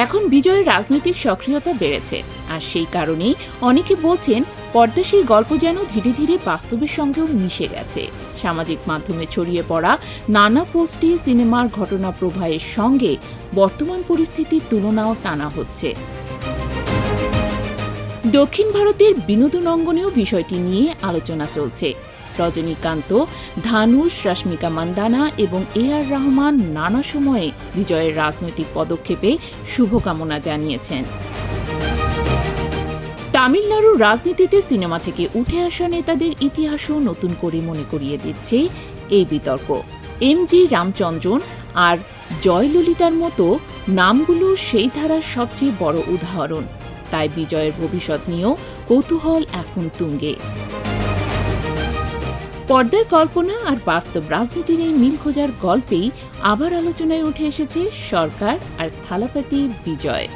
এখন বিজয়ের রাজনৈতিক সক্রিয়তা বেড়েছে, আর সেই কারণেই অনেকে বলছেন পর্দার সেই গল্প যেন ধীরে ধীরে বাস্তবের সঙ্গেও মিশে গেছে। সামাজিক মাধ্যমে ছড়িয়ে পড়া নানা পোস্টে সিনেমার ঘটনা প্রবাহের সঙ্গে বর্তমান পরিস্থিতির তুলনাও টানা হচ্ছে। দক্ষিণ ভারতের বিনোদন অঙ্গনেও বিষয়টি নিয়ে আলোচনা চলছে। রজনীকান্ত, ধানুষ, রশ্মিকা মান্দানা এবং আর রহমান নানা সময়ে বিজয়ের রাজনৈতিক পদক্ষেপে শুভকামনা জানিয়েছেন। তামিলনাড়ুর রাজনীতিতে সিনেমা থেকে উঠে আসা নেতাদের ইতিহাসও নতুন করে মনে করিয়ে দিচ্ছে এই বিতর্ক। জি রামচন্দ্রন আর জয়ললিতার মতো নামগুলো সেই ধারার সবচেয়ে বড় উদাহরণ। তাই বিজয়ের ভবিষ্যৎ নিয়েও কৌতূহল এখন তুঙ্গে। পর্দার কল্পনা আর বাস্তব রাজনীতির এই মিল খোঁজার গল্পেই আবার আলোচনায় উঠে এসেছে সরকার আর থালাপতি বিজয়।